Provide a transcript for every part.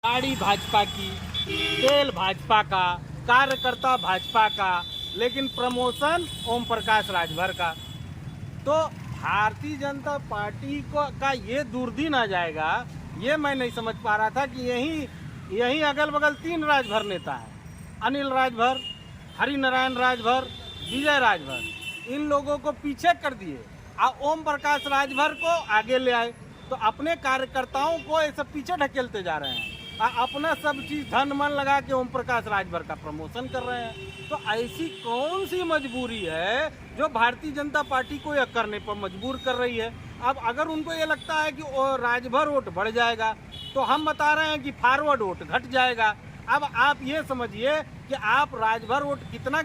गाड़ी भाजपा की, तेल भाजपा का, कार्यकर्ता भाजपा का, लेकिन प्रमोशन ओम प्रकाश राजभर का। तो भारतीय जनता पार्टी का ये दूरदीन आ जाएगा, ये मैं नहीं समझ पा रहा था कि यही अगल बगल 3 राजभर नेता है, अनिल राजभर, हरिनारायण राजभर, विजय राजभर, इन लोगों को पीछे कर दिए और ओम प्रकाश राजभर को आगे ले आए। तो अपने कार्यकर्ताओं को ये सब पीछे ढकेलते जा रहे हैं, अपना सब चीज धन मन लगा के ओम प्रकाश राजभर का प्रमोशन कर रहे हैं। तो ऐसी कौन सी मजबूरी है जो भारतीय जनता पार्टी को यह करने पर मजबूर कर रही है? अब अगर उनको ये लगता है कि राजभर वोट बढ़ जाएगा, तो हम बता रहे हैं कि फॉरवर्ड वोट घट जाएगा। अब आप ये समझिए कि आप राजभर वोट कितना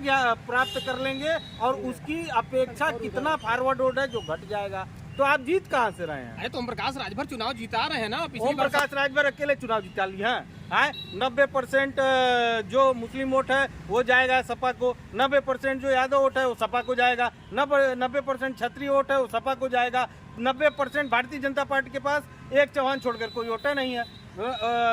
प्राप्त कर लेंगे और उसकी अपेक्षा कितना फॉरवर्ड वोट है जो घट जाएगा। तो आप जीत कहाँ से रहे हैं? अरे तो ओम प्रकाश राजभर चुनाव जीता रहे हैं ना। ओम प्रकाश राजभर अकेले चुनाव जीता लिए हैं। 90% जो मुस्लिम वोट है वो जाएगा सपा को, 90% जो यादव वोट है वो सपा को जाएगा, 90% क्षत्रिय वोट है वो सपा को जाएगा, 90% भारतीय जनता पार्टी के पास एक चौहान छोड़कर कोई वोट नहीं है।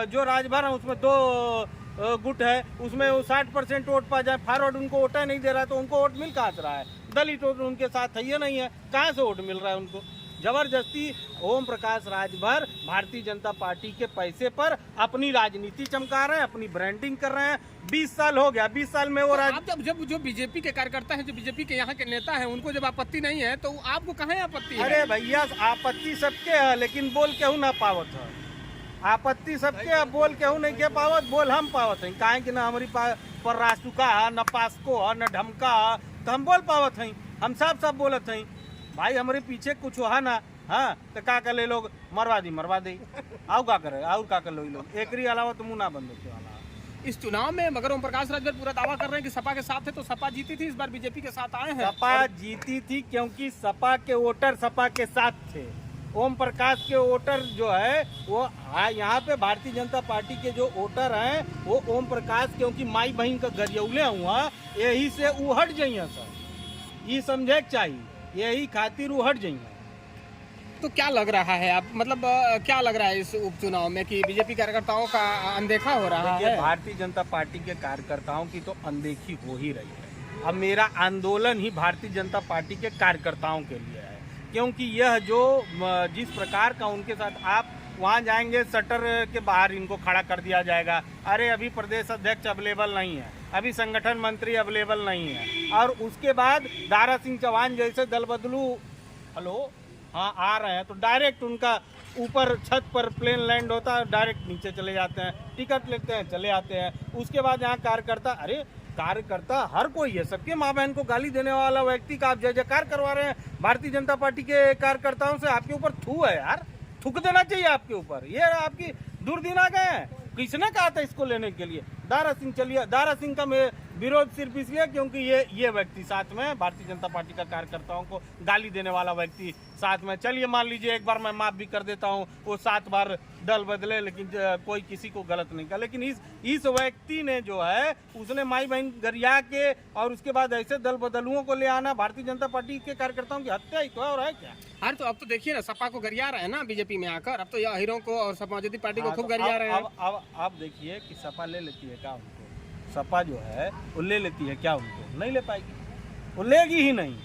जो राजभर है उसमें 2 गुट है, उसमें वो 60% वोट पा जाए, फॉरवर्ड उनको वोट नहीं दे रहा, तो उनको वोट मिल कहाँ से रहा है? दलित वोट उनके साथ है, ये नहीं है, कहाँ से वोट मिल रहा है उनको? जबरदस्ती ओम प्रकाश राजभर भारतीय जनता पार्टी के पैसे पर अपनी राजनीति चमका रहे हैं, अपनी ब्रांडिंग कर रहे हैं। 20 साल हो गया, 20 साल में वो आप जब जो बीजेपी के कार्यकर्ता हैं, जो बीजेपी के यहाँ के नेता हैं, उनको जब आपत्ति नहीं है तो आपको कहाँ आपत्ति है? अरे भैया, आपत्ति सबके है, लेकिन बोल केहू ना पावत है। आपत्ति सबके, बोल केहू नहीं के पावत, बोल हम पावत है। काहे कि ना हमारी पर रासुका है, न पासको है, न ढमका है, तो हम बोल पावत हैं। हम सब बोलत हैं भाई, हमारे पीछे कुछ है ना, हाँ तो का कर ले लोग मरवा दी आओ का करे, और का कर लो लोग, एकरी अलावा तो मुँह ना बंद होते वाला। इस चुनाव में मगर ओम प्रकाश राजभर पूरा दावा कर रहे हैं कि सपा के साथ है, तो सपा जीती थी, इस बार बीजेपी के साथ आए हैं। सपा जीती थी क्योंकि सपा के वोटर सपा के साथ थे। ओम प्रकाश के वोटर जो है वो यहाँ पे भारतीय जनता पार्टी के जो वोटर हैं वो ओम प्रकाश क्योंकि माई बहन का गरियौले हुआ, यही से उहट जाइए सर, ये समझे चाहिए, यही खातिर उहट जाइए। तो क्या लग रहा है आप, मतलब क्या लग रहा है इस उपचुनाव में कि बीजेपी कार्यकर्ताओं का अनदेखा हो रहा है? भारतीय जनता पार्टी के कार्यकर्ताओं की तो अनदेखी हो ही रही है। अब मेरा आंदोलन ही भारतीय जनता पार्टी के कार्यकर्ताओं के लिए है, क्योंकि यह जो जिस प्रकार का उनके साथ आप वहाँ जाएंगे, शटर के बाहर इनको खड़ा कर दिया जाएगा। अरे अभी प्रदेश अध्यक्ष अवेलेबल नहीं है, अभी संगठन मंत्री अवेलेबल नहीं है, और उसके बाद दारा सिंह चौहान जैसे दल बदलू हाँ आ रहे हैं, तो डायरेक्ट उनका ऊपर छत पर प्लेन लैंड होता है, डायरेक्ट नीचे चले जाते हैं, टिकट लेते हैं, चले आते हैं। उसके बाद यहाँ कार्यकर्ता हर कोई है, सबके माँ बहन को गाली देने वाला व्यक्ति का आप जय जयकार करवा रहे हैं भारतीय जनता पार्टी के कार्यकर्ताओं से। आपके ऊपर थू है यार, थूक देना चाहिए आपके ऊपर। ये आपकी दूरदीन आ गए हैं। किसने कहा था इसको लेने के लिए? दारा सिंह चलिए, दारा सिंह का विरोध सिर्फ इसलिए क्योंकि ये व्यक्ति साथ में भारतीय जनता पार्टी का कार्यकर्ताओं को गाली देने वाला व्यक्ति साथ में। चलिए मान लीजिए एक बार मैं माफ भी कर देता हूँ, वो 7 बार दल बदले, लेकिन कोई किसी को गलत नहीं कहा। लेकिन इस व्यक्ति ने जो है उसने माई बहन गरिया के और उसके बाद ऐसे दल बदलुओं को ले आना, भारतीय जनता पार्टी के कार्यकर्ताओं की हत्या ही तो है, और है क्या? अरे तो अब तो देखिए ना, सपा को गरिया रहे हैं ना बीजेपी में आकर, अब तो यह हीरो को और समाजवादी पार्टी को खूब गरिया रहे हैं। अब देखिए कि सपा ले लेती है क्या उनको? सपा जो है वो ले लेती है क्या उनको? नहीं ले पाएगी, वो लेगी ही नहीं।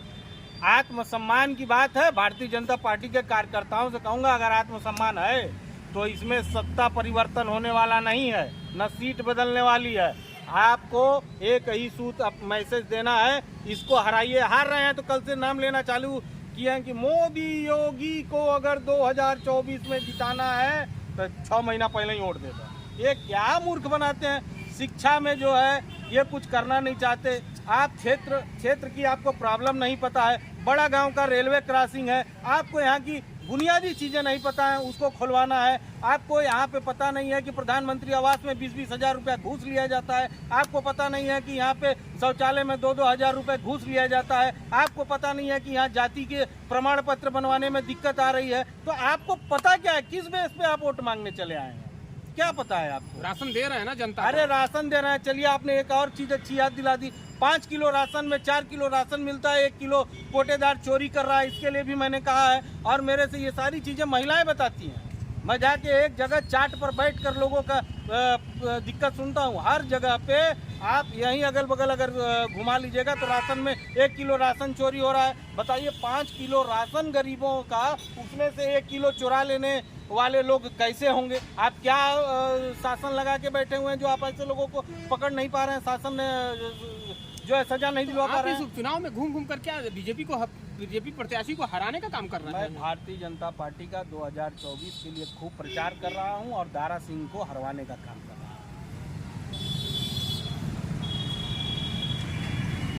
आत्मसम्मान की बात है। भारतीय जनता पार्टी के कार्यकर्ताओं से कहूँगा, अगर आत्मसम्मान है तो इसमें सत्ता परिवर्तन होने वाला नहीं है, न सीट बदलने वाली है। आपको एक ही सूत मैसेज देना है, इसको हराइए। हार रहे हैं तो कल से नाम लेना चालू किया है कि मोदी योगी को अगर 2024 में जिताना है तो 6 महीना पहले ही वोट दे दो। ये क्या मूर्ख बनाते हैं। शिक्षा में जो है ये कुछ करना नहीं चाहते। आप क्षेत्र की आपको प्रॉब्लम नहीं पता है। बड़ा गांव का रेलवे क्रॉसिंग है, आपको यहाँ की बुनियादी चीज़ें नहीं पता है, उसको खुलवाना है। आपको यहाँ पे पता नहीं है कि प्रधानमंत्री आवास में 20-20 हज़ार रुपया घूस लिया जाता है। आपको पता नहीं है कि यहाँ पे शौचालय में 2-2 हज़ार रुपये घूस लिया जाता है। आपको पता नहीं है कि यहाँ जाति के प्रमाण पत्र बनवाने में दिक्कत आ रही है। तो आपको पता क्या है, किस बेस पे आप वोट मांगने चले आए हैं? क्या पता है आपको? राशन दे रहे हैं ना जनता। अरे राशन दे रहे हैं, चलिए आपने एक और चीज अच्छी याद दिला दी। 5 किलो राशन में 4 किलो राशन मिलता है, 1 किलो कोटेदार चोरी कर रहा है, इसके लिए भी मैंने कहा है। और मेरे से ये सारी चीजें महिलाएं बताती हैं। मैं जाके एक जगह चाट पर बैठ कर लोगों का दिक्कत सुनता हूँ। हर जगह पे आप यहीं अगल बगल अगर घुमा लीजिएगा तो राशन में 1 किलो राशन चोरी हो रहा है। बताइए 5 किलो राशन गरीबों का, उसमें से 1 किलो चुरा लेने वाले लोग कैसे होंगे? आप क्या शासन लगा के बैठे हुए हैं जो आप ऐसे लोगों को पकड़ नहीं पा रहे हैं? शासन ने जो है सजा नहीं दिलवा पा आप रहे इस हैं। उपचुनाव में घूम घूम कर क्या बीजेपी प्रत्याशी को हराने का काम कर रहे मैं हैं? भारतीय जनता पार्टी का 2024 के लिए खूब प्रचार कर रहा हूं और दारा सिंह को हरवाने का काम कर रहा हूं।